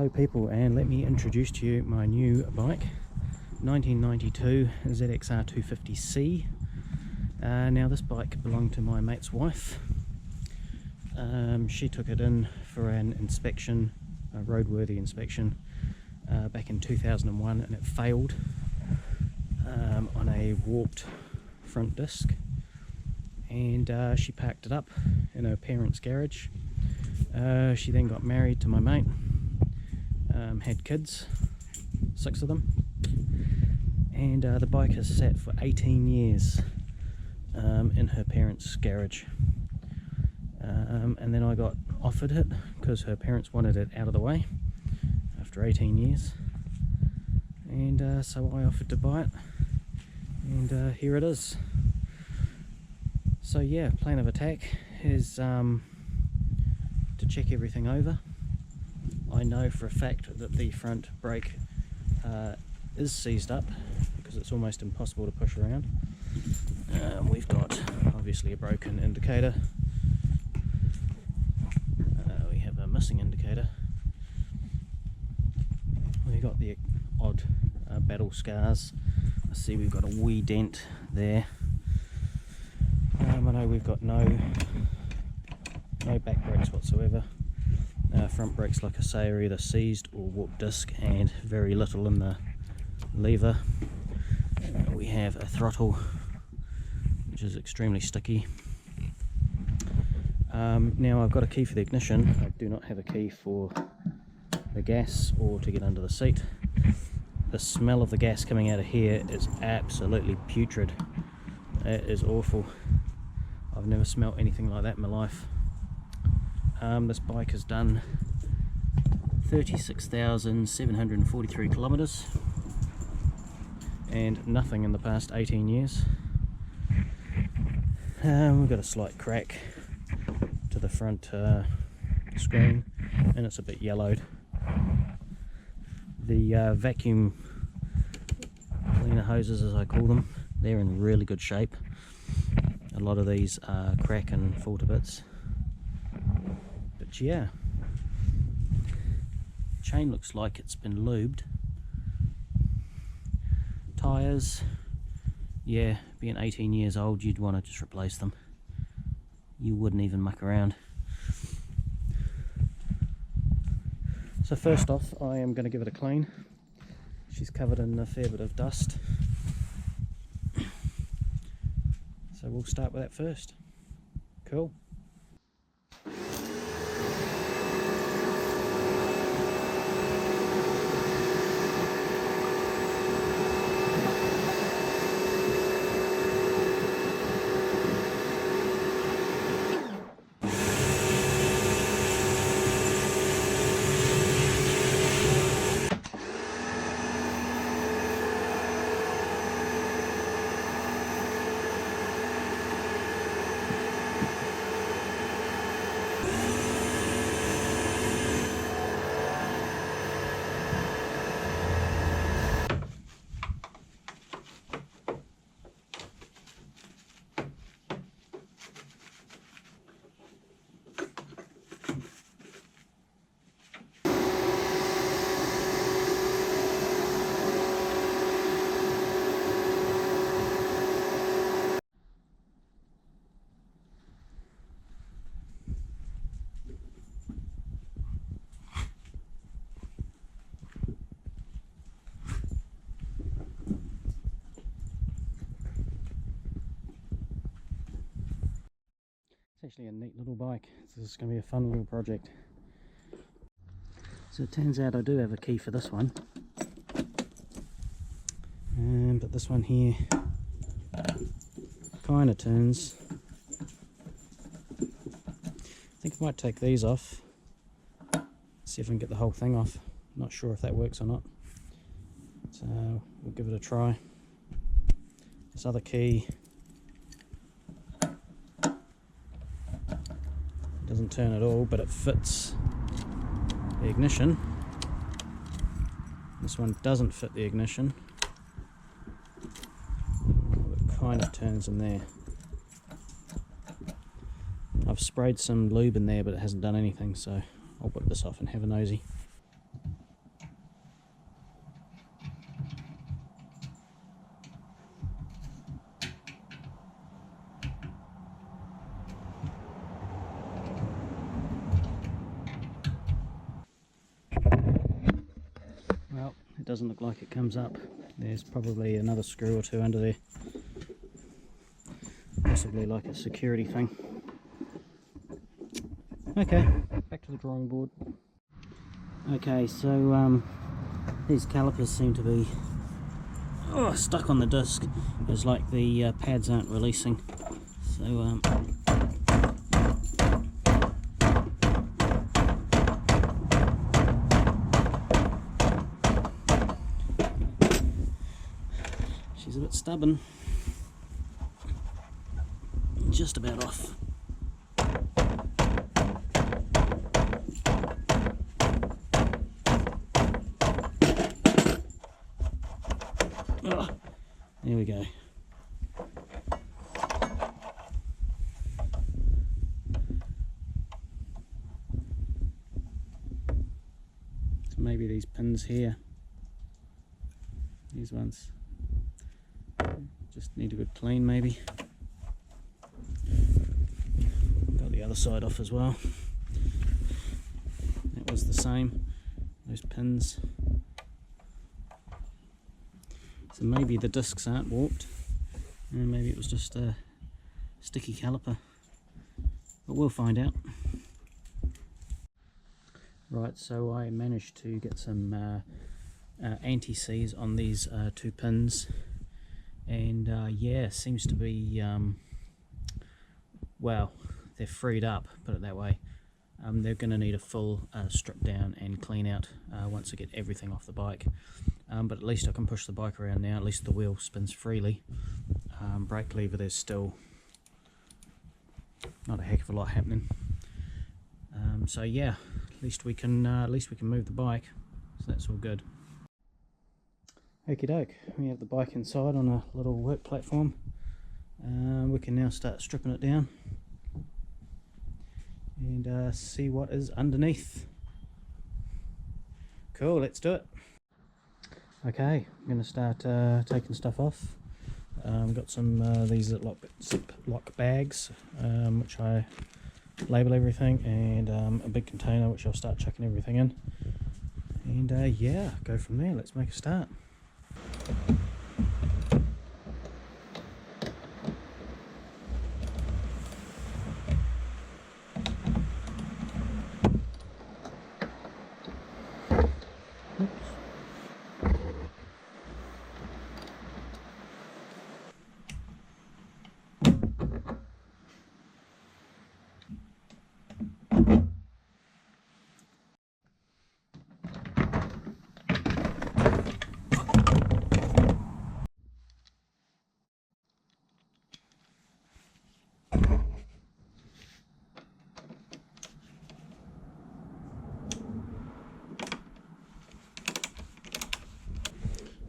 Hello people, and let me introduce to you my new bike, 1992 ZXR250C. Now this bike belonged to my mate's wife. She took it in for an inspection, a roadworthy inspection, back in 2001, and it failed on a warped front disc, and she packed it up in her parents' garage. She then got married to my mate, had kids, 6 of them, and the bike has sat for 18 years in her parents' garage. And then I got offered it because her parents wanted it out of the way after 18 years, and so I offered to buy it, and here it is. So yeah, plan of attack is to check everything over. I know for a fact that the front brake is seized up because it's almost impossible to push around. We've got obviously a broken indicator. We have a missing indicator. We've got the odd battle scars. I see we've got a wee dent there. I know we've got no back brakes whatsoever. Front brakes, like I say, are either seized or warped disc, and very little in the lever. We have a throttle which is extremely sticky. Now I've got a key for the ignition. I do not have a key for the gas or to get under the seat. The smell of the gas coming out of here is absolutely putrid. It is awful. I've never smelt anything like that in my life. This bike has done 36,743 kilometers and nothing in the past 18 years. We've got a slight crack to the front screen, and it's a bit yellowed. The vacuum cleaner hoses, as I call them, they're in really good shape. A lot of these crack and fall to bits. But yeah, chain looks like it's been lubed. Tyres, yeah, being 18 years old, you'd want to just replace them. You wouldn't even muck around. So first off, I am going to give it a clean. She's covered in a fair bit of dust, so we'll start with that first. Cool. It's actually a neat little bike. This is going to be a fun little project. So it turns out I do have a key for this one, but this one here kind of turns. I think I might take these off, see if I can get the whole thing off. Not sure if that works or not, so we'll give it a try. This other key doesn't turn at all, but it fits the ignition. This one doesn't fit the ignition. It kind of turns in there. I've sprayed some lube in there, but it hasn't done anything, so I'll put this off and have a nosy. doesn't look like it comes up. There's probably another screw or two under there, possibly like a security thing. Okay, back to the drawing board. Okay, so these calipers seem to be stuck on the disc. It's like the pads aren't releasing. So she's a bit stubborn. Just about off. Oh, there we go. So maybe these pins here, these ones, just need a good clean maybe. Got the other side off as well. That was the same, those pins. So maybe the discs aren't warped, and maybe it was just a sticky caliper, but we'll find out. Right, so I managed to get some anti-seize on these two pins, and yeah, seems to be, well, they're freed up, put it that way. They're going to need a full strip down and clean out once I get everything off the bike. But at least I can push the bike around now, at least the wheel spins freely. Brake lever, there's still not a heck of a lot happening. So yeah, at least we can move the bike, so that's all good. Okie doke, we have the bike inside on a little work platform. We can now start stripping it down and see what is underneath. Cool, let's do it. Okay, I'm going to start taking stuff off. Got some these Ziploc bags, which I label everything, and a big container which I'll start chucking everything in. And yeah, go from there. Let's make a start.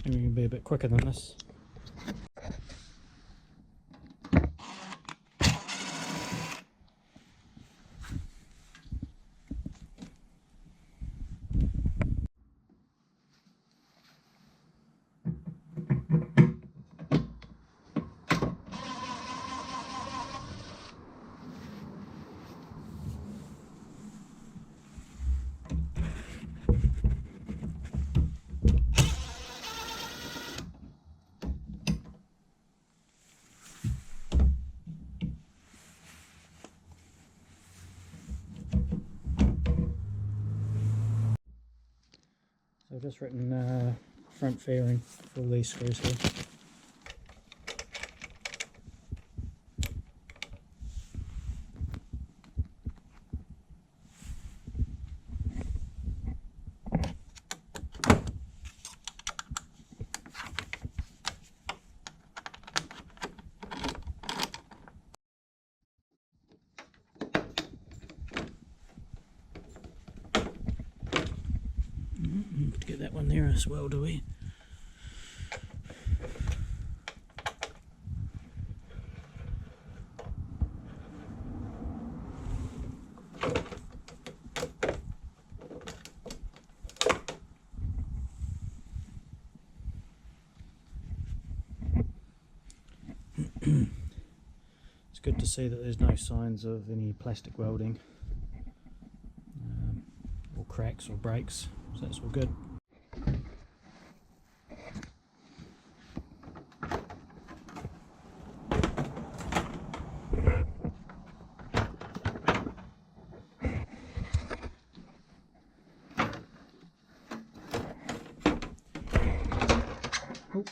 Maybe we can be a bit quicker than this. So I've just written front fairing for all these screws here. To get that one there as well, do we? It's good to see that there's no signs of any plastic welding or cracks or breaks, so that's all good. Oh.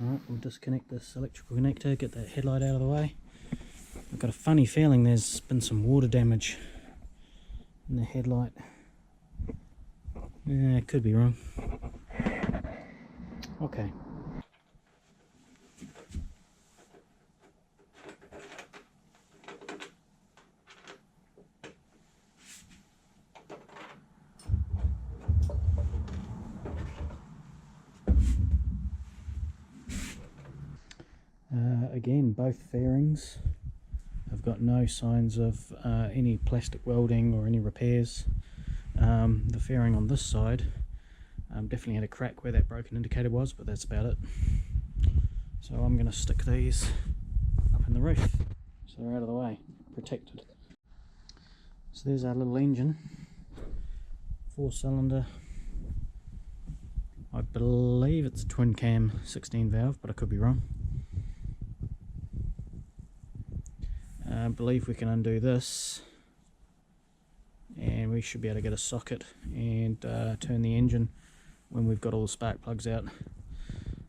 Alright, we'll disconnect this electrical connector, get that headlight out of the way. I've got a funny feeling there's been some water damage in the headlight. Yeah, could be wrong. Okay. Again, both fairings have got no signs of any plastic welding or any repairs. The fairing on this side definitely had a crack where that broken indicator was, but that's about it. So I'm going to stick these up in the roof so they're out of the way, protected. So there's our little engine, 4-cylinder. I believe it's a twin cam 16 valve, but I could be wrong. I believe we can undo this and we should be able to get a socket and turn the engine when we've got all the spark plugs out,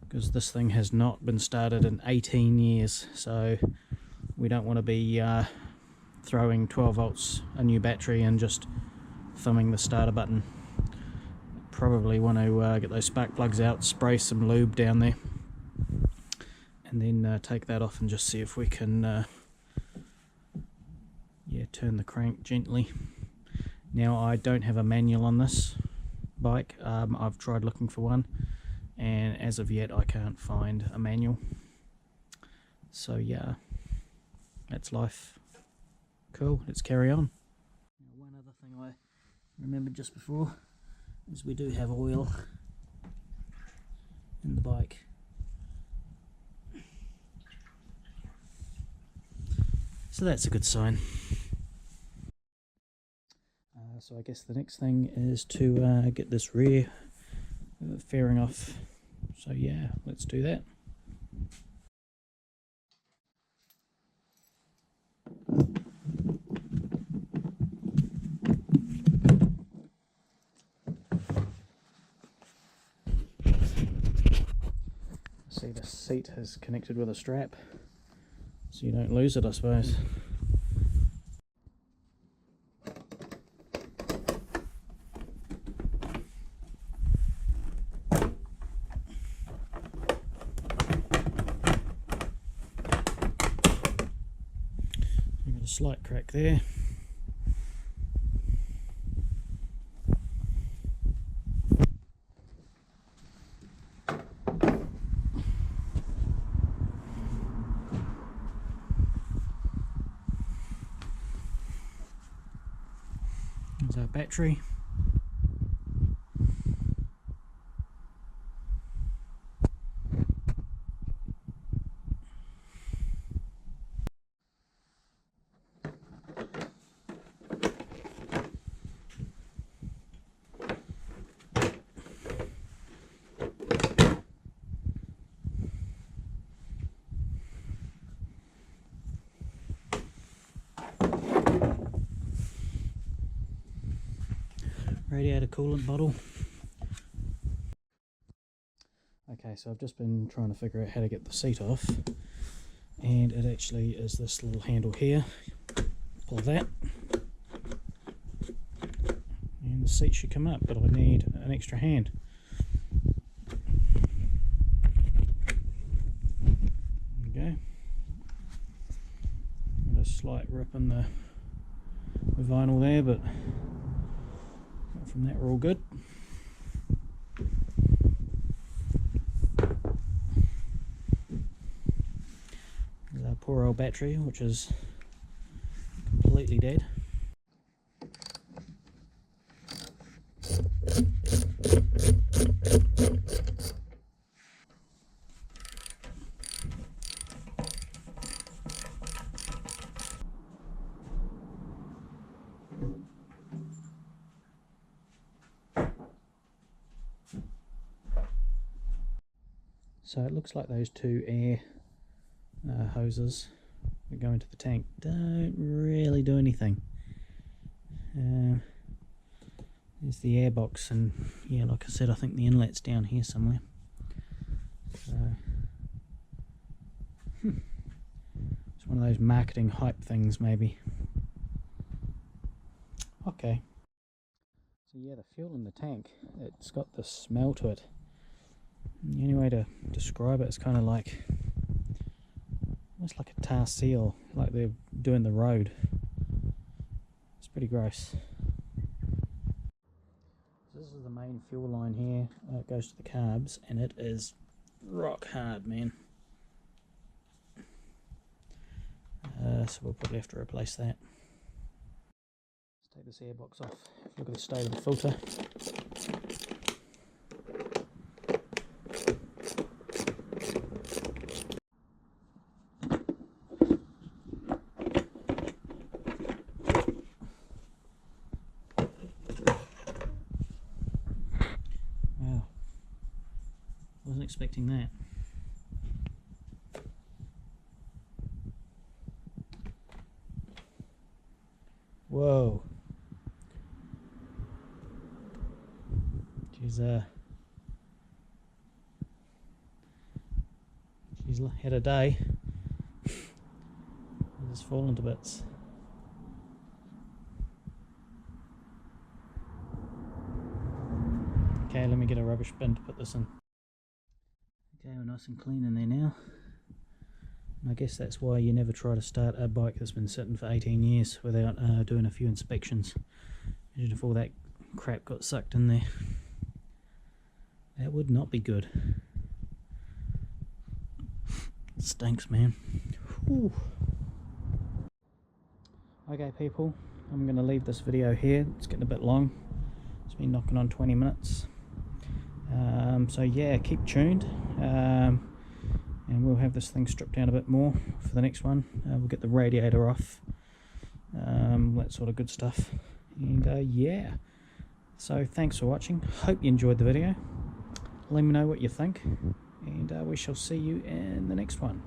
because this thing has not been started in 18 years, so we don't want to be throwing 12 volts, a new battery, and just thumbing the starter button. Probably want to get those spark plugs out, spray some lube down there, and then take that off and just see if we can turn the crank gently. Now, I don't have a manual on this bike. I've tried looking for one, and as of yet I can't find a manual. So yeah, that's life. Cool, let's carry on. Now, one other thing I remembered just before is we do have oil in the bike. So that's a good sign. So I guess the next thing is to get this rear fairing off. So yeah, let's do that. See, the seat is connected with a strap, so you don't lose it, I suppose. A slight crack there. There's our battery. Radiator coolant bottle. Okay, so I've just been trying to figure out how to get the seat off, and it actually is this little handle here. Pull that, and the seat should come up, but I need an extra hand. There we go. Got a slight rip in the vinyl there, but from that we're all good. There's our poor old battery, which is completely dead. So it looks like those two air hoses that go into the tank don't really do anything. There's the air box, and yeah, like I said, I think the inlet's down here somewhere. So it's one of those marketing hype things maybe. Okay. So yeah, the fuel in the tank, it's got this smell to it. The only way to describe it is kind of like, almost like a tar seal, like they're doing the road. It's pretty gross. This is the main fuel line here. It goes to the carbs, and it is rock hard, man. So we'll probably have to replace that. Let's take this airbox off. Look at the state of the filter. Wow, wasn't expecting that. Whoa. She's had a day. Just fallen to bits. Okay, let me get a rubbish bin to put this in. Okay, we're nice and clean in there now. And I guess that's why you never try to start a bike that's been sitting for 18 years without doing a few inspections. Imagine if all that crap got sucked in there. That would not be good. It stinks, man. Whew. Okay people, I'm going to leave this video here. It's getting a bit long. It's been knocking on 20 minutes. So yeah, keep tuned. And we'll have this thing stripped down a bit more for the next one. We'll get the radiator off. That sort of good stuff. And yeah. So thanks for watching. Hope you enjoyed the video. Let me know what you think. And we shall see you in the next one.